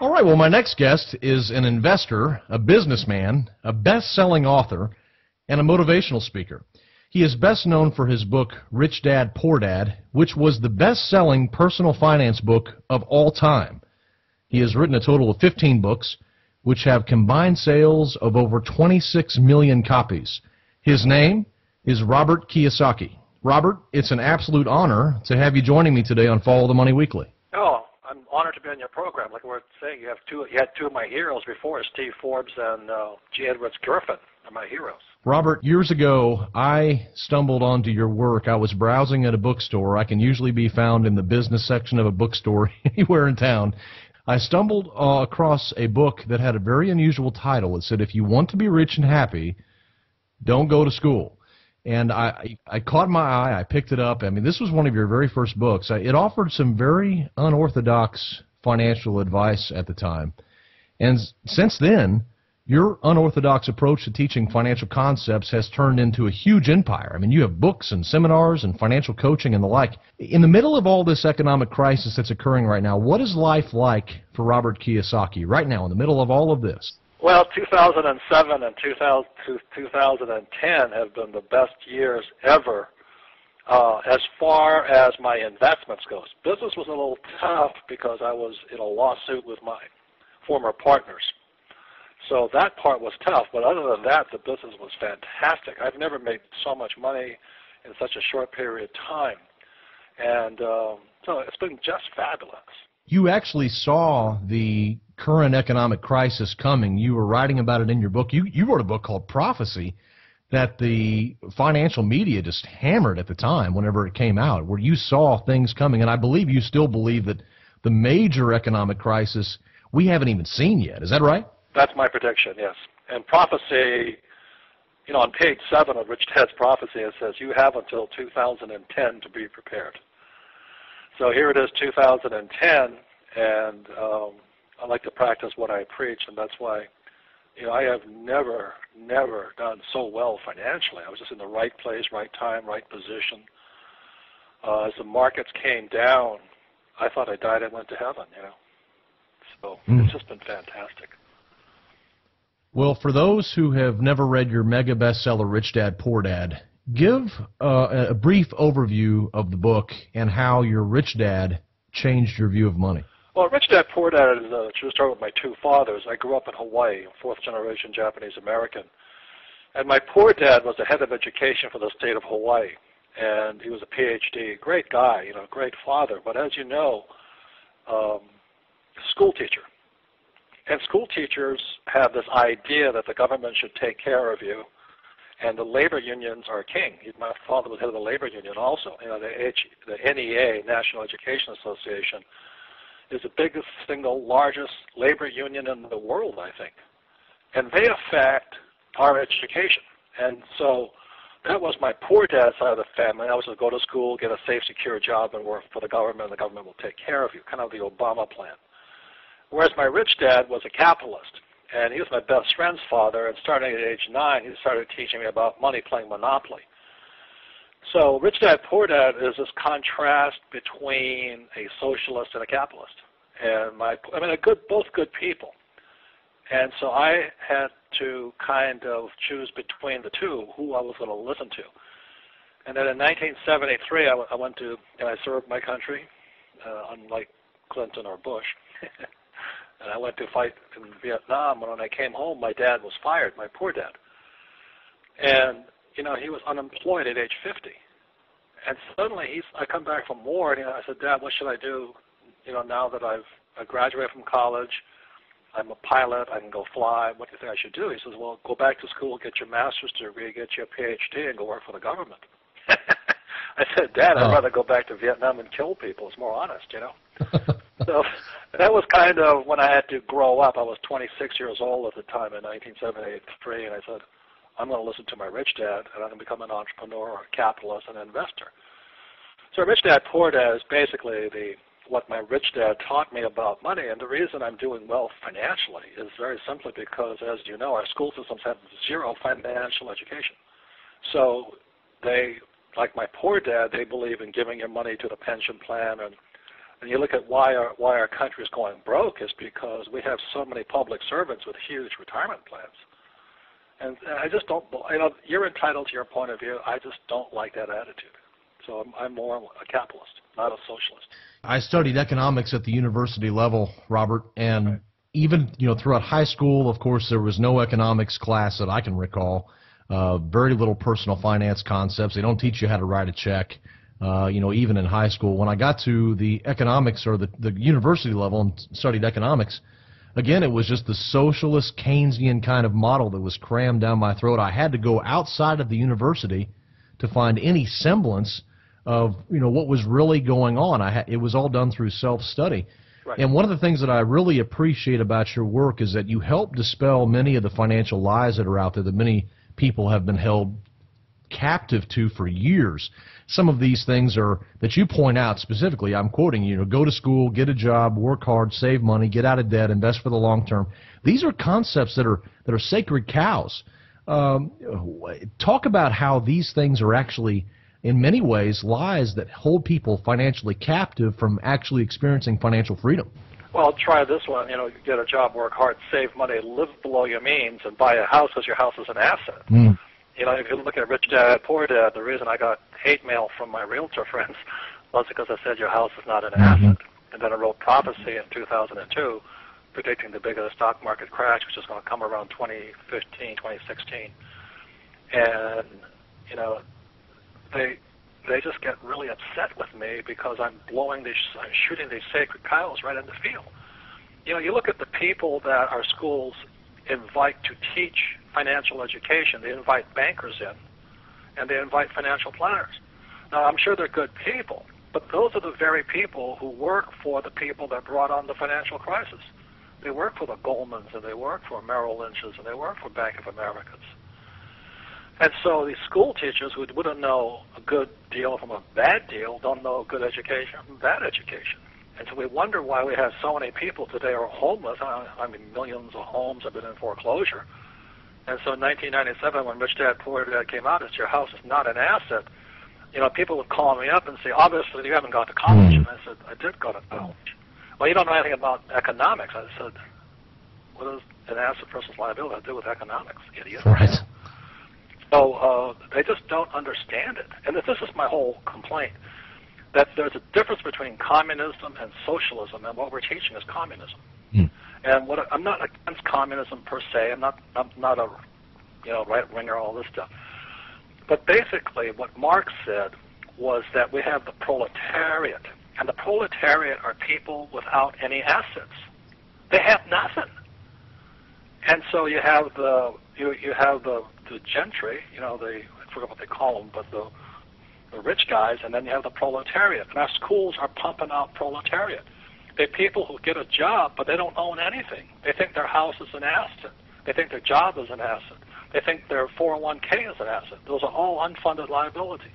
All right, well, my next guest is an investor, a businessman, a best-selling author, and a motivational speaker. He is best known for his book, Rich Dad, Poor Dad, which was the best-selling personal finance book of all time. He has written a total of 15 books, which have combined sales of over 26 million copies. His name is Robert Kiyosaki. Robert, it's an absolute honor to have you joining me today on Follow the Money Weekly. Oh, I'm honored to be on your program. Like we were saying, you had two of my heroes before, Steve Forbes and G. Edwards Griffin are my heroes. Robert, years ago, I stumbled onto your work. I was browsing at a bookstore. I can usually be found in the business section of a bookstore anywhere in town. I stumbled across a book that had a very unusual title. It said, "If you want to be rich and happy, don't go to school." And I caught my eye. I picked it up. I mean, this was one of your very first books. It offered some very unorthodox financial advice at the time. And since then, your unorthodox approach to teaching financial concepts has turned into a huge empire. I mean, you have books and seminars and financial coaching and the like. In the middle of all this economic crisis that's occurring right now, what is life like for Robert Kiyosaki right now in the middle of all of this? Well, 2007 and 2010 have been the best years ever as far as my investments goes. Business was a little tough because I was in a lawsuit with my former partners. So that part was tough, but other than that, the business was fantastic. I've never made so much money in such a short period of time. And so it's been just fabulous. You actually saw the current economic crisis coming. You were writing about it in your book. You wrote a book called Prophecy that the financial media just hammered at the time whenever it came out, where you saw things coming. And I believe you still believe that the major economic crisis we haven't even seen yet. Is that right? That's my prediction, yes. And Prophecy, you know, on page 7 of Rich Dad's Prophecy, it says, you have until 2010 to be prepared. So here it is, 2010, and I like to practice what I preach, and that's why, you know, I have never done so well financially. I was just in the right place, right time, right position. As the markets came down, I thought I died and went to heaven, you know. So it's just been fantastic. Well, for those who have never read your mega bestseller, Rich Dad, Poor Dad, give a brief overview of the book and how your rich dad changed your view of money. Well, Rich Dad, Poor Dad is a true story with my two fathers. I grew up in Hawaii, fourth-generation Japanese-American. And my poor dad was the head of education for the state of Hawaii. And he was a PhD, great guy, you know, great father. But as you know, school teacher. And school teachers have this idea that the government should take care of you, and the labor unions are king. My father was head of the labor union also. You know, the NEA, National Education Association, is the biggest single largest labor union in the world, I think. And they affect our education. And so that was my poor dad's side of the family. I was to go to school, get a safe, secure job, and work for the government, and the government will take care of you, kind of the Obama plan. Whereas my rich dad was a capitalist, and he was my best friend's father, and starting at age 9, he started teaching me about money, playing Monopoly. So Rich Dad, Poor Dad is this contrast between a socialist and a capitalist. And both good people. And so I had to kind of choose between the two, who I was going to listen to. And then in 1973, I went to, and I served my country, unlike Clinton or Bush. And I went to fight in Vietnam, and when I came home, my dad was fired, my poor dad. And, you know, he was unemployed at age 50. And suddenly, I come back from war, and I said, Dad, what should I do, you know, now that I graduated from college, I'm a pilot, I can go fly, what do you think I should do? He says, well, go back to school, get your master's degree, get your PhD, and go work for the government. I said, Dad, I'd rather go back to Vietnam and kill people. It's more honest, you know. So that was kind of when I had to grow up. I was 26 years old at the time in 1973, and I said, I'm going to listen to my rich dad, and I'm going to become an entrepreneur, a capitalist, and an investor. So Rich Dad, Poor Dad is basically what my rich dad taught me about money, and the reason I'm doing well financially is very simply because, as you know, our school systems have zero financial education. So they, like my poor dad, they believe in giving your money to the pension plan and And you look at why our country is going broke is because we have so many public servants with huge retirement plans. And I just don't, you're entitled to your point of view. I just don't like that attitude. So I'm more a capitalist, not a socialist. I studied economics at the university level, Robert, and even, throughout high school, of course, there was no economics class that I can recall. Very little personal finance concepts. They don't teach you how to write a check, even in high school. When I got to the economics or the university level and studied economics, again, it was just the socialist Keynesian kind of model that was crammed down my throat. I had to go outside of the university to find any semblance of, what was really going on. It was all done through self-study. Right. And one of the things that I really appreciate about your work is that you help dispel many of the financial lies that are out there that many people have been held captive to for years. Some of these things are that you point out specifically. I'm quoting you, go to school, get a job, work hard, save money, get out of debt, invest for the long term. These are concepts that are sacred cows. Talk about how these things are actually, in many ways, lies that hold people financially captive from actually experiencing financial freedom. Well, try this one. Get a job, work hard, save money, live below your means, and buy a house because your house is an asset. Mm. If you look at Rich Dad, Poor Dad, the reason I got hate mail from my realtor friends was because I said your house is not an asset. And then I wrote Prophecy in 2002, predicting the biggest stock market crash, which is going to come around 2015, 2016. And, they just get really upset with me because I'm shooting these sacred cows right in the field. You look at the people that our schools invite to teach financial education. They invite bankers in, and they invite financial planners. Now, I'm sure they're good people, but those are the very people who work for the people that brought on the financial crisis. They work for the Goldmans, and they work for Merrill Lynch's, and they work for Bank of America's. And so these school teachers who wouldn't know a good deal from a bad deal don't know good education from bad education. And so we wonder why we have so many people today are homeless. I mean, millions of homes have been in foreclosure. And so in 1997, when Rich Dad, Poor Dad came out, it's your house is not an asset. People would call me up and say, obviously you haven't gone to college. And I said, I did go to college. Well, you don't know anything about economics. I said, what does an asset versus liability have to do with economics, idiot? Right. So they just don't understand it. And this is my whole complaint, that there's a difference between communism and socialism, and what we're teaching is communism. And I'm not against communism per se. I'm not a right winger, all this stuff. But basically, what Marx said was that we have the proletariat, and the proletariat are people without any assets. They have nothing. And so you have the gentry, I forget what they call them, but the rich guys, and then you have the proletariat. And our schools are pumping out proletariat. They're people who get a job, but they don't own anything. They think their house is an asset. They think their job is an asset. They think their 401k is an asset. Those are all unfunded liabilities.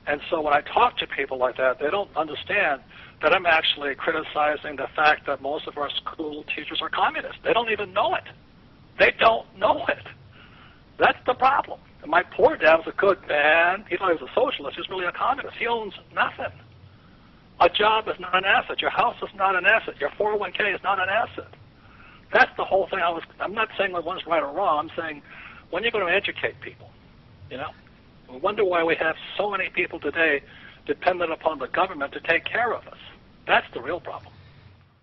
And so when I talk to people like that, they don't understand that I'm actually criticizing the fact that most of our school teachers are communists. They don't even know it. They don't know it. That's the problem. And my poor dad was a good man. He thought he was a socialist. He was really a communist. He owns nothing. A job is not an asset. Your house is not an asset. Your 401k is not an asset. That's the whole thing. I'm not saying that one's right or wrong. I'm saying when you're going to educate people, we wonder why we have so many people today dependent upon the government to take care of us. That's the real problem.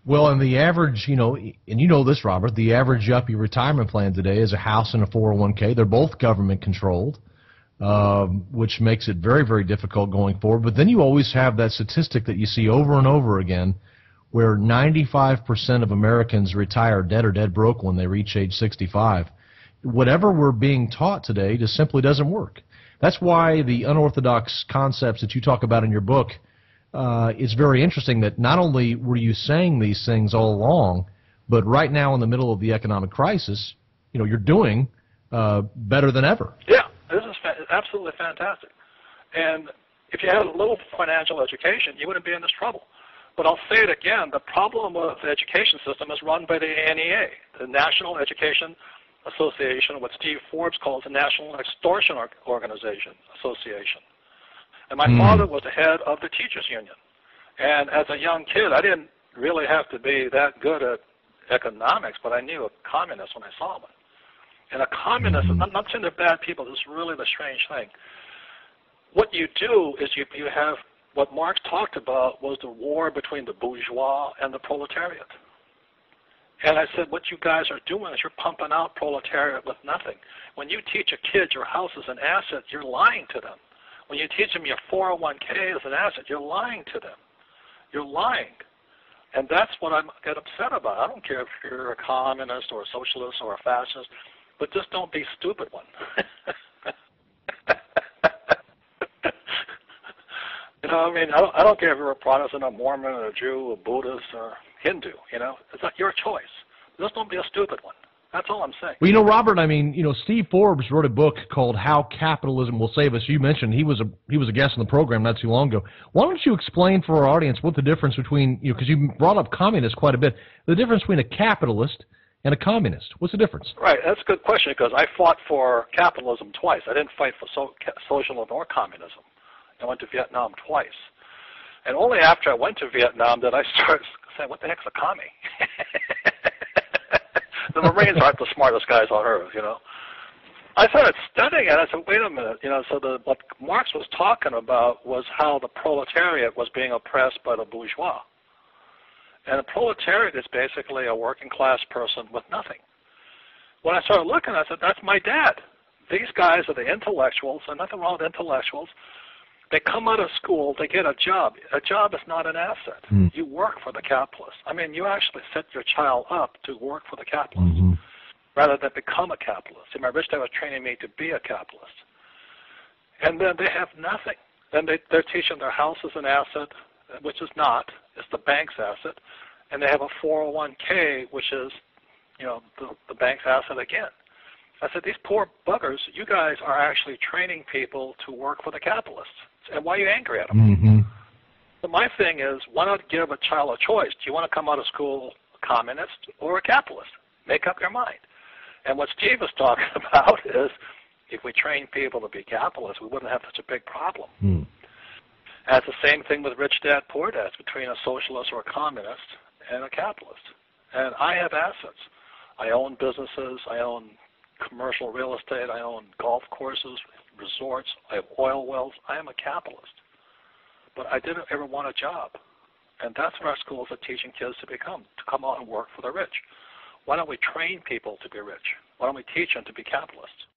Well, and the average, and you know this, Robert, the average yuppie retirement plan today is a house and a 401k. They're both government controlled, which makes it very, very difficult going forward. But then you always have that statistic that you see over and over again where 95% of Americans retire dead or dead broke when they reach age 65. Whatever we're being taught today just simply doesn't work. That's why the unorthodox concepts that you talk about in your book, it's very interesting that not only were you saying these things all along, but right now in the middle of the economic crisis, you're doing better than ever. Yeah, this is absolutely fantastic. And if you had a little financial education, you wouldn't be in this trouble. But I'll say it again, the problem with the education system is run by the NEA, the National Education Association, what Steve Forbes calls the National Extortion Organization Association. And my father was the head of the teachers union. And as a young kid, I didn't really have to be that good at economics, but I knew a communist when I saw one. And a communist, I'm not saying they're bad people, this is really the strange thing. What you do is you have, what Marx talked about was the war between the bourgeois and the proletariat. And I said, what you guys are doing is you're pumping out proletariat with nothing. When you teach a kid your house is an asset, you're lying to them. When you teach them your 401k is an asset, you're lying to them. You're lying. And that's what I get upset about. I don't care if you're a communist or a socialist or a fascist, but just don't be a stupid one. You know, I mean, I don't care if you're a Protestant, a Mormon, a Jew, a Buddhist, or Hindu, you know. It's not your choice. Just don't be a stupid one. That's all I'm saying. Well, you know, Robert, I mean, you know, Steve Forbes wrote a book called How Capitalism Will Save Us. You mentioned he was a guest on the program not too long ago. Why don't you explain for our audience what the difference between, you know, because you brought up communists quite a bit, the difference between a capitalist and a communist. What's the difference? Right, that's a good question because I fought for capitalism twice. I didn't fight for socialism or communism. I went to Vietnam twice. And only after I went to Vietnam did I start saying, what the heck's a commie? The Marines aren't the smartest guys on earth, you know. I started studying it. I said, wait a minute, you know, so what Marx was talking about was how the proletariat was being oppressed by the bourgeois. And the proletariat is basically a working class person with nothing. When I started looking, I said, that's my dad. These guys are the intellectuals, and nothing wrong with intellectuals. They come out of school, they get a job. A job is not an asset. You work for the capitalist. I mean, you actually set your child up to work for the capitalist rather than become a capitalist. See, my rich dad was training me to be a capitalist. And then they have nothing. Then they're teaching their house is an asset, which is not. It's the bank's asset. And they have a 401k, which is, you know, the bank's asset again. I said, these poor buggers, you guys are actually training people to work for the capitalists. And why are you angry at them? So my thing is, why not give a child a choice? Do you want to come out of school a communist or a capitalist? Make up your mind. And what Steve is talking about is, if we train people to be capitalists, we wouldn't have such a big problem. And it's the same thing with rich dad, poor dad, between a socialist or a communist and a capitalist. And I have assets. I own businesses. I own commercial real estate. I own golf courses, resorts. I have oil wells. I am a capitalist. But I didn't ever want a job. And that's what our schools are teaching kids to become, to come out and work for the rich. Why don't we train people to be rich? Why don't we teach them to be capitalists?